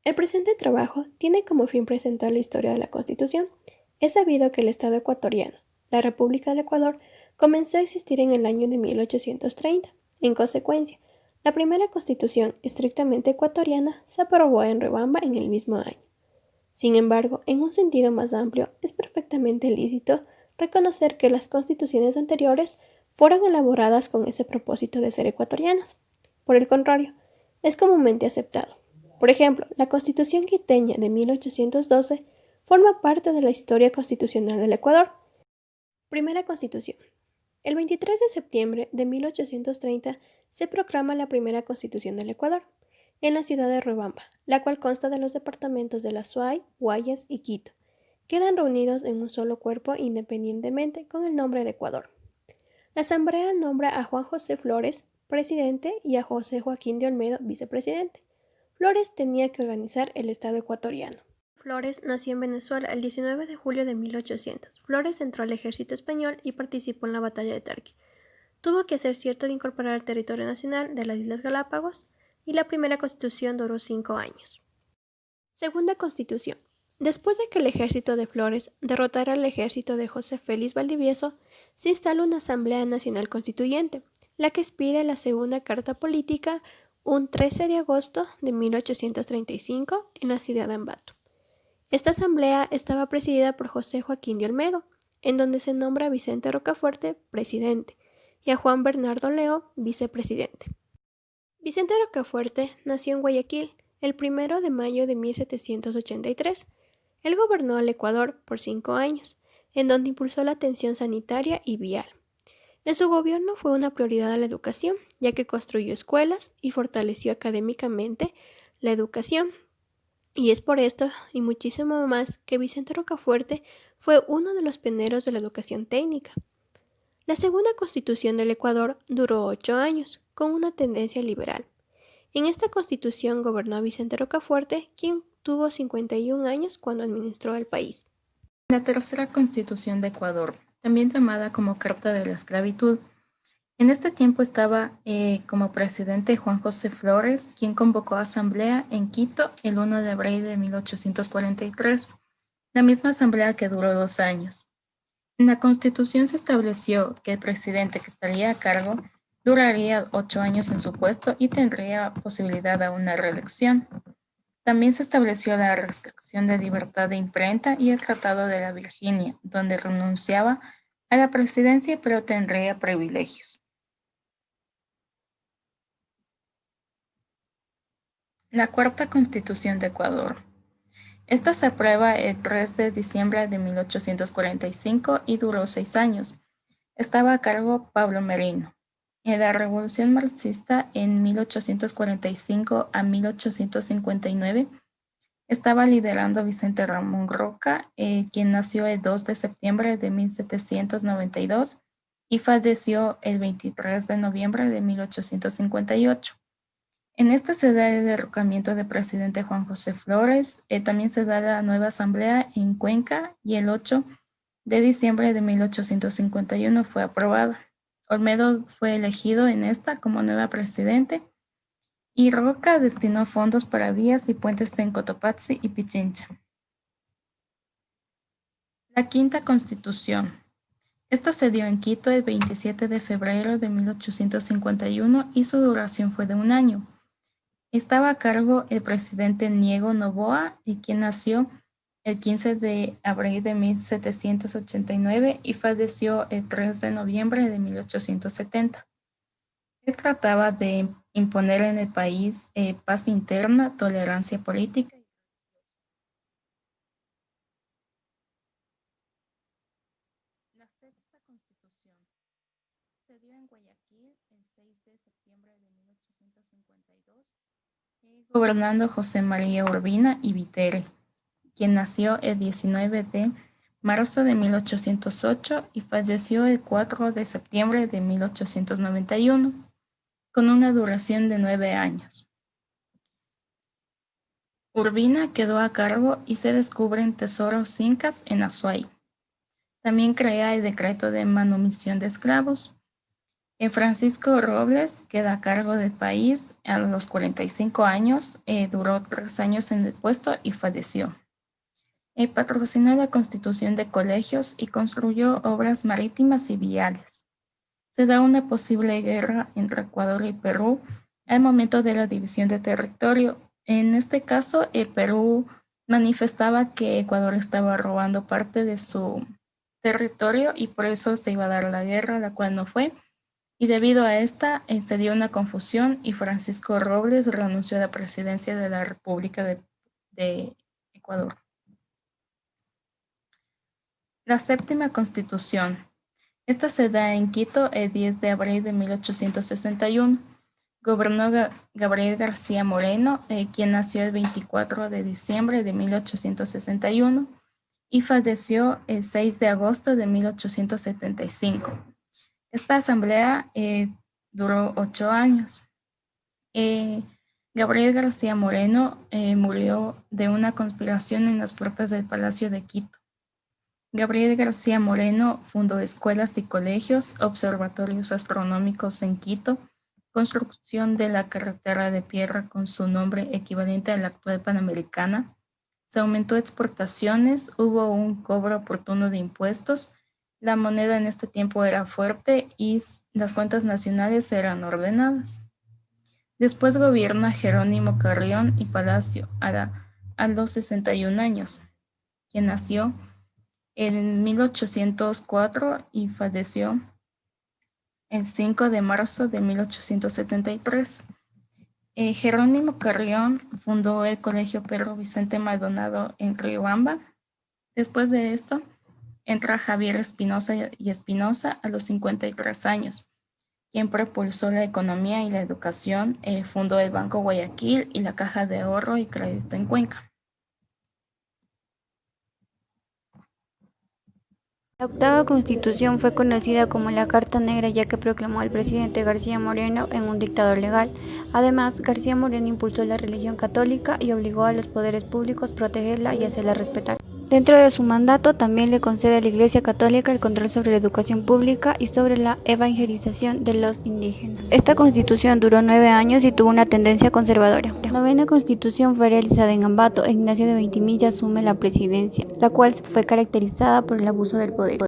El presente trabajo tiene como fin presentar la historia de la Constitución. Es sabido que el Estado ecuatoriano, la República del Ecuador, comenzó a existir en el año de 1830. En consecuencia, la primera Constitución estrictamente ecuatoriana se aprobó en Riobamba en el mismo año. Sin embargo, en un sentido más amplio, es perfectamente lícito reconocer que las constituciones anteriores fueron elaboradas con ese propósito de ser ecuatorianas. Por el contrario, es comúnmente aceptado. Por ejemplo, la Constitución quiteña de 1812 forma parte de la historia constitucional del Ecuador. Primera Constitución. El 23 de septiembre de 1830 se proclama la primera Constitución del Ecuador, en la ciudad de Riobamba, la cual consta de los departamentos de La Suay, Guayas y Quito. Quedan reunidos en un solo cuerpo independientemente con el nombre de Ecuador. La Asamblea nombra a Juan José Flores presidente y a José Joaquín de Olmedo vicepresidente. Flores tenía que organizar el Estado ecuatoriano. Flores nació en Venezuela el 19 de julio de 1800. Flores entró al ejército español y participó en la batalla de Tarqui. Tuvo que hacer cierto de incorporar al territorio nacional de las Islas Galápagos y la primera constitución duró 5 años. Segunda Constitución. Después de que el ejército de Flores derrotara al ejército de José Félix Valdivieso, se instala una Asamblea Nacional Constituyente, la que expide la Segunda Carta Política un 13 de agosto de 1835 en la ciudad de Ambato. Esta asamblea estaba presidida por José Joaquín de Olmedo, en donde se nombra a Vicente Rocafuerte presidente y a Juan Bernardo Leo vicepresidente. Vicente Rocafuerte nació en Guayaquil el 1 de mayo de 1783. Él gobernó el Ecuador por 5 años, en donde impulsó la atención sanitaria y vial. En su gobierno fue una prioridad la educación, ya que construyó escuelas y fortaleció académicamente la educación. Y es por esto, y muchísimo más, que Vicente Rocafuerte fue uno de los pioneros de la educación técnica. La segunda constitución del Ecuador duró 8 años, con una tendencia liberal. En esta constitución gobernó Vicente Rocafuerte, quien tuvo 51 años cuando administró el país. La tercera Constitución de Ecuador, también llamada como Carta de la Esclavitud. En este tiempo estaba como presidente Juan José Flores, quien convocó asamblea en Quito el 1 de abril de 1843, la misma asamblea que duró 2 años. En la Constitución se estableció que el presidente que estaría a cargo duraría 8 años en su puesto y tendría posibilidad a una reelección. También se estableció la restricción de libertad de imprenta y el Tratado de la Virginia, donde renunciaba a la presidencia pero tendría privilegios. La Cuarta Constitución de Ecuador. Esta se aprueba el 3 de diciembre de 1845 y duró 6 años. Estaba a cargo Pablo Merino. En la Revolución Marxista en 1845 a 1859 estaba liderando Vicente Ramón Roca, quien nació el 2 de septiembre de 1792 y falleció el 23 de noviembre de 1858. En esta se da el derrocamiento del presidente Juan José Flores, también se da la nueva asamblea en Cuenca y el 8 de diciembre de 1851 fue aprobada. Olmedo fue elegido en esta como nueva presidente y Roca destinó fondos para vías y puentes en Cotopaxi y Pichincha. La Quinta Constitución. Esta se dio en Quito el 27 de febrero de 1851 y su duración fue de 1 año. Estaba a cargo el presidente Diego Noboa, quien nació el 15 de abril de 1789 y falleció el 3 de noviembre de 1870. Él trataba de imponer en el país paz interna, tolerancia política. La sexta Constitución se dio en Guayaquil el 6 de septiembre de 1852, gobernando José María Urbina y Viteri, quien nació el 19 de marzo de 1808 y falleció el 4 de septiembre de 1891, con una duración de 9 años. Urbina quedó a cargo y se descubren tesoros incas en Azuay. También crea el decreto de manumisión de esclavos. Francisco Robles queda a cargo del país a los 45 años, duró 3 años en el puesto y falleció. Patrocinó la constitución de colegios y construyó obras marítimas y viales. Se da una posible guerra entre Ecuador y Perú al momento de la división de territorio. En este caso, Perú manifestaba que Ecuador estaba robando parte de su territorio y por eso se iba a dar la guerra, la cual no fue. Y debido a esta, se dio una confusión y Francisco Robles renunció a la presidencia de la República de Ecuador. La séptima Constitución. Esta se da en Quito el 10 de abril de 1861. Gobernó Gabriel García Moreno, quien nació el 24 de diciembre de 1861 y falleció el 6 de agosto de 1875. Esta asamblea duró 8 años. Gabriel García Moreno murió de una conspiración en las puertas del Palacio de Quito. Gabriel García Moreno fundó escuelas y colegios, observatorios astronómicos en Quito, construcción de la carretera de tierra con su nombre equivalente a la actual Panamericana. Se aumentó exportaciones, hubo un cobro oportuno de impuestos, la moneda en este tiempo era fuerte y las cuentas nacionales eran ordenadas. Después gobierna Jerónimo Carrión y Palacio a los 61 años, quien nació en 1804 y falleció el 5 de marzo de 1873. Jerónimo Carrión fundó el Colegio Pedro Vicente Maldonado en Riobamba. Después de esto, entra Javier Espinosa y Espinosa a los 53 años, quien propulsó la economía y la educación, fundó el Banco Guayaquil y la Caja de Ahorro y Crédito en Cuenca. La octava Constitución fue conocida como la Carta Negra ya que proclamó al presidente García Moreno en un dictador legal. Además, García Moreno impulsó la religión católica y obligó a los poderes públicos a protegerla y hacerla respetar. Dentro de su mandato también le concede a la Iglesia Católica el control sobre la educación pública y sobre la evangelización de los indígenas. Esta constitución duró 9 años y tuvo una tendencia conservadora. La novena constitución fue realizada en Ambato e Ignacio de Veintimilla asume la presidencia, la cual fue caracterizada por el abuso del poder.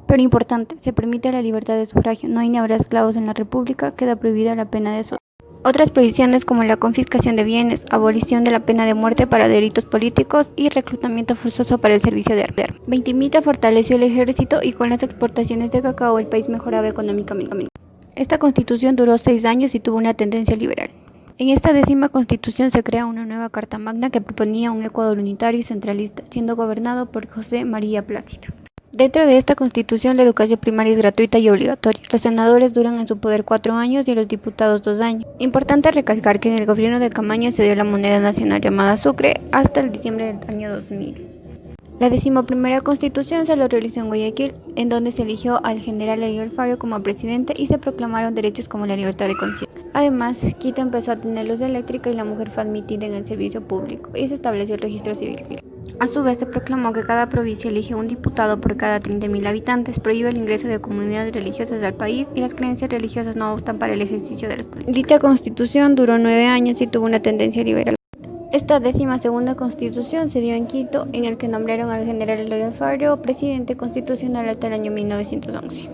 Pero importante, se permite la libertad de sufragio, no hay ni habrá esclavos en la República, queda prohibida la pena de sotana. Otras prohibiciones como la confiscación de bienes, abolición de la pena de muerte para delitos políticos y reclutamiento forzoso para el servicio de armas. Veintimilla fortaleció el ejército y con las exportaciones de cacao el país mejoraba económicamente. Esta constitución duró 6 años y tuvo una tendencia liberal. En esta 10ª constitución se crea una nueva Carta Magna que proponía un Ecuador unitario y centralista, siendo gobernado por José María Plácido. Dentro de esta constitución la educación primaria es gratuita y obligatoria. Los senadores duran en su poder 4 años y los diputados 2 años. Importante recalcar que en el gobierno de Camaño se dio la moneda nacional llamada Sucre hasta el diciembre del año 2000. La 11ª constitución se lo realizó en Guayaquil, en donde se eligió al general Elío Fabio como presidente y se proclamaron derechos como la libertad de conciencia. Además, Quito empezó a tener luz eléctrica y la mujer fue admitida en el servicio público y se estableció el registro civil. A su vez, se proclamó que cada provincia elige un diputado por cada 30.000 habitantes, prohíbe el ingreso de comunidades religiosas al país y las creencias religiosas no obstan para el ejercicio de los poderes. Dicha constitución duró 9 años y tuvo una tendencia liberal. Esta 12ª constitución se dio en Quito, en el que nombraron al general Eloy Alfaro presidente constitucional hasta el año 1911.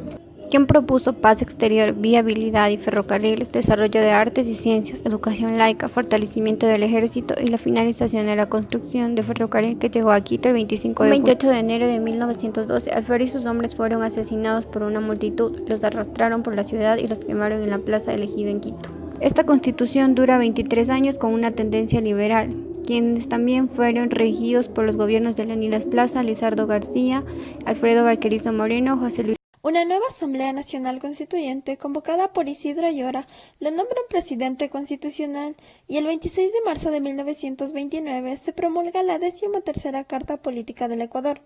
Quien propuso paz exterior, viabilidad y ferrocarriles, desarrollo de artes y ciencias, educación laica, fortalecimiento del ejército y la finalización de la construcción de ferrocarril que llegó a Quito el 28 de enero de 1912. Alfaro y sus hombres fueron asesinados por una multitud, los arrastraron por la ciudad y los quemaron en la plaza elegida en Quito. Esta constitución dura 23 años con una tendencia liberal, quienes también fueron regidos por los gobiernos de Leonidas Plaza, Lizardo García, Alfredo Valquerizo Moreno, José Luis. Una nueva Asamblea Nacional Constituyente, convocada por Isidro Ayora, lo nombra un presidente constitucional y el 26 de marzo de 1929 se promulga la 13ª Carta Política del Ecuador.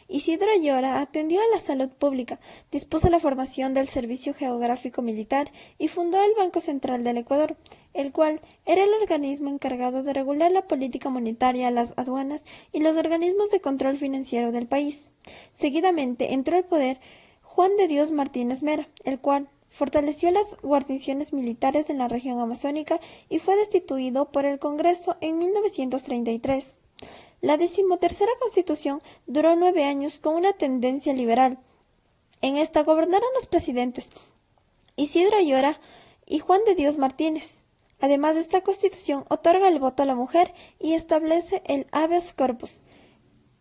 Isidro Ayora atendió a la salud pública, dispuso la formación del Servicio Geográfico Militar y fundó el Banco Central del Ecuador, el cual era el organismo encargado de regular la política monetaria, las aduanas y los organismos de control financiero del país. Seguidamente entró al poder Juan de Dios Martínez Mera, el cual fortaleció las guarniciones militares en la región amazónica y fue destituido por el Congreso en 1933. La 13ª Constitución duró 9 años con una tendencia liberal. En esta gobernaron los presidentes Isidro Ayora y Juan de Dios Martínez. Además, esta Constitución otorga el voto a la mujer y establece el habeas corpus.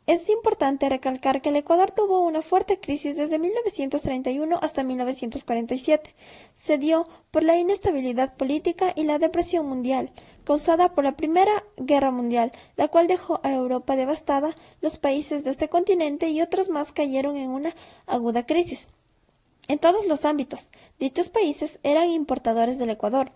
Es importante recalcar que el Ecuador tuvo una fuerte crisis desde 1931 hasta 1947. Se dio por la inestabilidad política y la depresión mundial, causada por la Primera Guerra Mundial, la cual dejó a Europa devastada. Los países de este continente y otros más cayeron en una aguda crisis. En todos los ámbitos, dichos países eran importadores del Ecuador.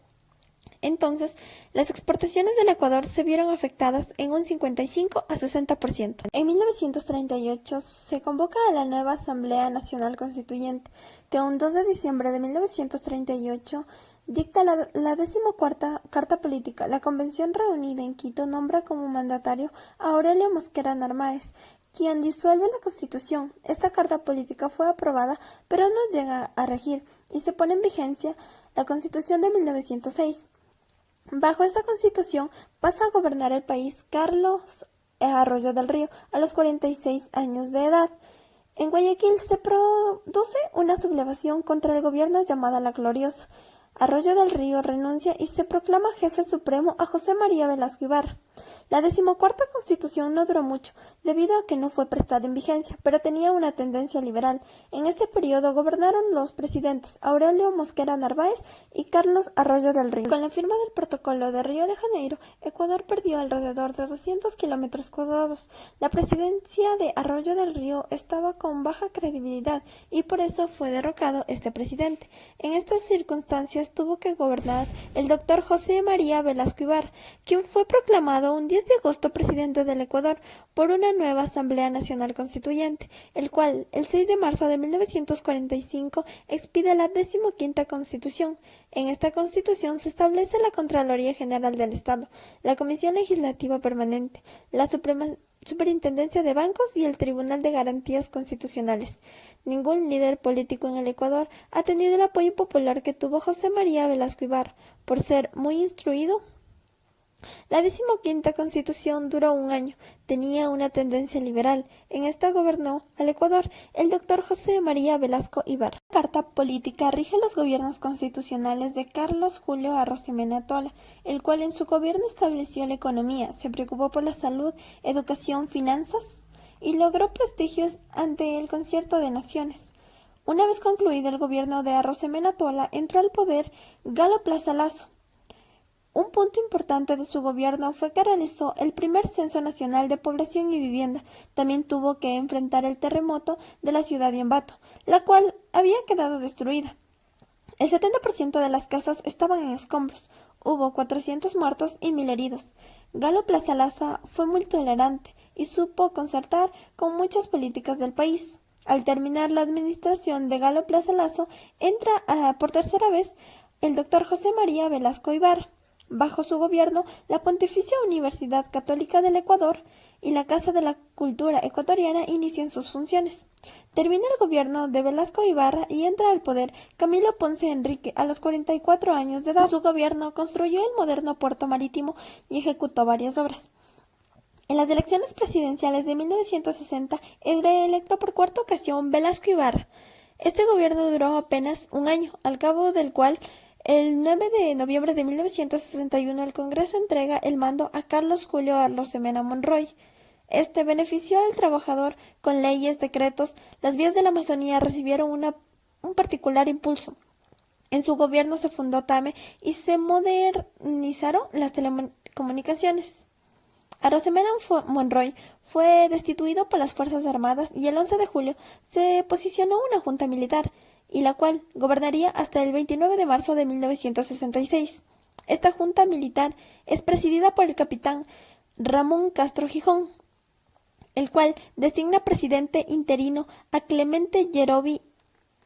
Entonces, las exportaciones del Ecuador se vieron afectadas en un 55 a 60%. En 1938 se convoca a la nueva Asamblea Nacional Constituyente, que un 2 de diciembre de 1938 dicta la 14ª Carta Política. La convención reunida en Quito nombra como mandatario a Aurelio Mosquera Narváez, quien disuelve la Constitución. Esta carta política fue aprobada, pero no llega a regir, y se pone en vigencia la Constitución de 1906. Bajo esta Constitución pasa a gobernar el país Carlos Arroyo del Río a los 46 años de edad. En Guayaquil se produce una sublevación contra el gobierno llamada La Gloriosa. Arroyo del Río renuncia y se proclama jefe supremo a José María Velasco Ibarra. La 14ª Constitución no duró mucho, debido a que no fue prestada en vigencia, pero tenía una tendencia liberal. En este periodo gobernaron los presidentes Aurelio Mosquera Narváez y Carlos Arroyo del Río. Con la firma del Protocolo de Río de Janeiro, Ecuador perdió alrededor de 200 kilómetros cuadrados. La presidencia de Arroyo del Río estaba con baja credibilidad y por eso fue derrocado este presidente. En estas circunstancias tuvo que gobernar el doctor José María Velasco Ibarra, quien fue proclamado un 10 de agosto presidente del Ecuador por una nueva Asamblea Nacional Constituyente, el cual el 6 de marzo de 1945 expide la 15ª Constitución. En esta Constitución se establece la Contraloría General del Estado, la Comisión Legislativa Permanente, la Suprema Superintendencia de Bancos y el Tribunal de Garantías Constitucionales. Ningún líder político en el Ecuador ha tenido el apoyo popular que tuvo José María Velasco Ibarra, por ser muy instruido. La 15ª Constitución duró un año, tenía una tendencia liberal. En esta gobernó al Ecuador el doctor José María Velasco Ibarra. La Carta Política rige los gobiernos constitucionales de Carlos Julio Arrosemena Tola, el cual en su gobierno estableció la economía, se preocupó por la salud, educación, finanzas y logró prestigios ante el Concierto de Naciones. Una vez concluido el gobierno de Arrosemena Tola, entró al poder Galo Plaza Lazo. Un punto importante de su gobierno fue que realizó el primer censo nacional de población y vivienda. También tuvo que enfrentar el terremoto de la ciudad de Ambato, la cual había quedado destruida. El 70% de las casas estaban en escombros. Hubo 400 muertos y 1000 heridos. Galo Plaza Lazo fue muy tolerante y supo concertar con muchas políticas del país. Al terminar la administración de Galo Plaza Lazo, entra por tercera vez el doctor José María Velasco Ibarra. Bajo su gobierno, la Pontificia Universidad Católica del Ecuador y la Casa de la Cultura Ecuatoriana inician sus funciones. Termina el gobierno de Velasco Ibarra y entra al poder Camilo Ponce Enrique a los 44 años de edad. Su gobierno construyó el moderno puerto marítimo y ejecutó varias obras. En las elecciones presidenciales de 1960 es reelecto por cuarta ocasión Velasco Ibarra. Este gobierno duró apenas un año, al cabo del cual el 9 de noviembre de 1961 el Congreso entrega el mando a Carlos Julio Arrosemena Monroy. Este benefició al trabajador con leyes, decretos. Las vías de la Amazonía recibieron un particular impulso. En su gobierno se fundó TAME y se modernizaron las telecomunicaciones. Arrosemena Monroy fue destituido por las Fuerzas Armadas y el 11 de julio se posicionó una junta militar, y la cual gobernaría hasta el 29 de marzo de 1966. Esta junta militar es presidida por el capitán Ramón Castro Gijón, el cual designa presidente interino a Clemente Yerobi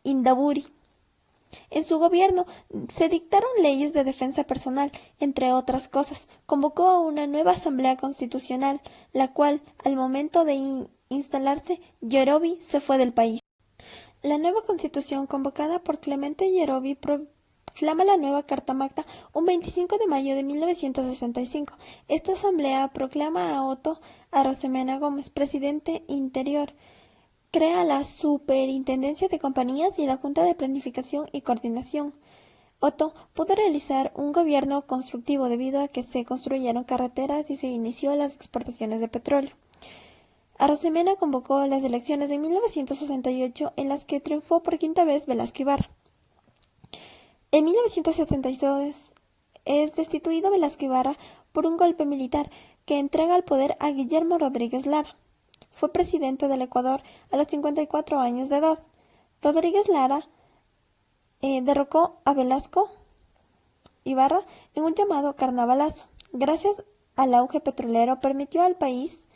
Indaburi. En su gobierno se dictaron leyes de defensa personal, entre otras cosas. Convocó a una nueva Asamblea Constitucional, la cual, al momento de instalarse, Yerobi se fue del país. La nueva constitución, convocada por Clemente Yerovi, proclama la nueva Carta Magna un 25 de mayo de 1965. Esta asamblea proclama a Otto Arosemena Gómez presidente interior, crea la Superintendencia de Compañías y la Junta de Planificación y Coordinación. Otto pudo realizar un gobierno constructivo debido a que se construyeron carreteras y se inició las exportaciones de petróleo. Arosemena convocó las elecciones de 1968 en las que triunfó por quinta vez Velasco Ibarra. En 1972 es destituido Velasco Ibarra por un golpe militar que entrega el poder a Guillermo Rodríguez Lara. Fue presidente del Ecuador a los 54 años de edad. Rodríguez Lara derrocó a Velasco Ibarra en un llamado carnavalazo. Gracias al auge petrolero permitió al país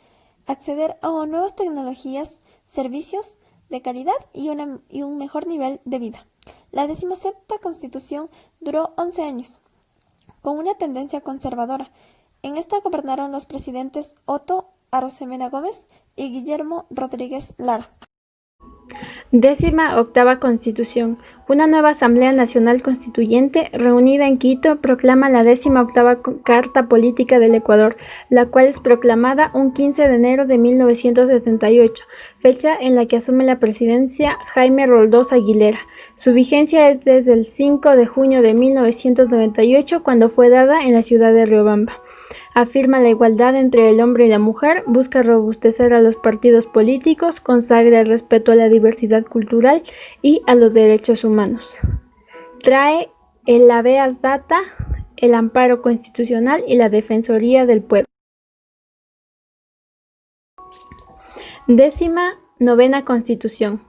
acceder a nuevas tecnologías, servicios de calidad y un mejor nivel de vida. La 17ª Constitución duró 11 años, con una tendencia conservadora. En esta gobernaron los presidentes Otto Arosemena Gómez y Guillermo Rodríguez Lara. 18ª Constitución. Una nueva Asamblea Nacional Constituyente, reunida en Quito, proclama la 18ª Carta Política del Ecuador, la cual es proclamada un 15 de enero de 1978, fecha en la que asume la presidencia Jaime Roldós Aguilera. Su vigencia es desde el 5 de junio de 1998, cuando fue dada en la ciudad de Riobamba. Afirma la igualdad entre el hombre y la mujer, busca robustecer a los partidos políticos, consagra el respeto a la diversidad cultural y a los derechos humanos. Trae el habeas data, el amparo constitucional y la defensoría del pueblo. 19ª Constitución.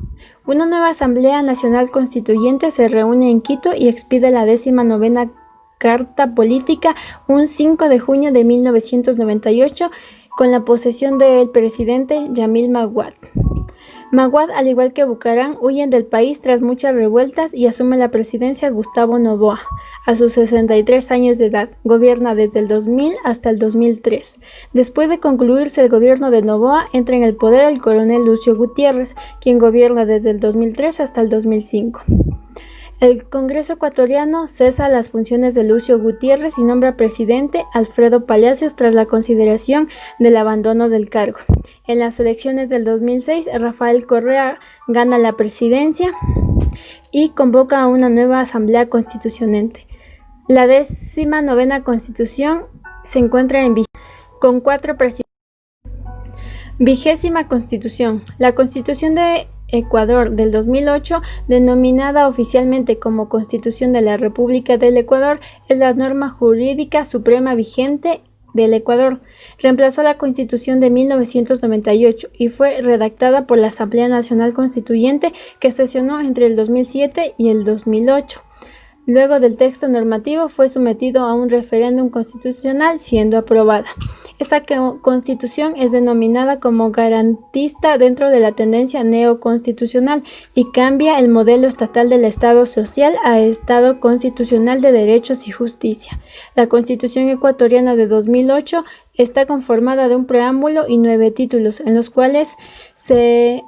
Una nueva Asamblea Nacional Constituyente se reúne en Quito y expide la 19ª Carta Política un 5 de junio de 1998 con la posesión del presidente Yamil Maguad. Maguad, al igual que Bucaram, huyen del país tras muchas revueltas y asume la presidencia Gustavo Noboa. A sus 63 años de edad, gobierna desde el 2000 hasta el 2003. Después de concluirse el gobierno de Noboa, entra en el poder el coronel Lucio Gutiérrez, quien gobierna desde el 2003 hasta el 2005. El Congreso ecuatoriano cesa las funciones de Lucio Gutiérrez y nombra presidente Alfredo Palacios tras la consideración del abandono del cargo. En las elecciones del 2006, Rafael Correa gana la presidencia y convoca a una nueva Asamblea Constituyente. La 19ª Constitución se encuentra en vigencia, con 4 presidentes. 20ª Constitución. La Constitución de Ecuador del 2008, denominada oficialmente como Constitución de la República del Ecuador, es la norma jurídica suprema vigente del Ecuador. Reemplazó a la Constitución de 1998 y fue redactada por la Asamblea Nacional Constituyente, que sesionó entre el 2007 y el 2008. Luego del texto normativo fue sometido a un referéndum constitucional, siendo aprobada. Esta constitución es denominada como garantista dentro de la tendencia neoconstitucional y cambia el modelo estatal del Estado social a Estado constitucional de derechos y justicia. La Constitución ecuatoriana de 2008 está conformada de un preámbulo y 9 títulos, en los cuales se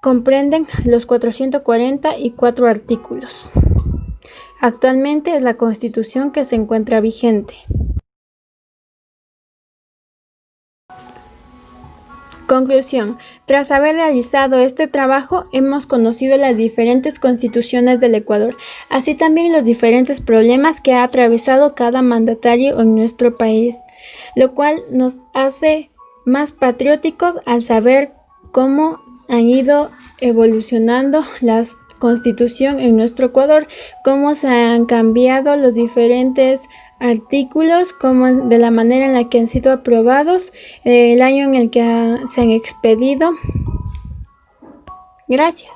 comprenden los 444 artículos. Actualmente es la Constitución que se encuentra vigente. Conclusión. Tras haber realizado este trabajo, hemos conocido las diferentes constituciones del Ecuador, así también los diferentes problemas que ha atravesado cada mandatario en nuestro país, lo cual nos hace más patrióticos al saber cómo han ido evolucionando las Constitución en nuestro Ecuador, cómo se han cambiado los diferentes artículos, cómo de la manera en la que han sido aprobados, el año en el que se han expedido. Gracias.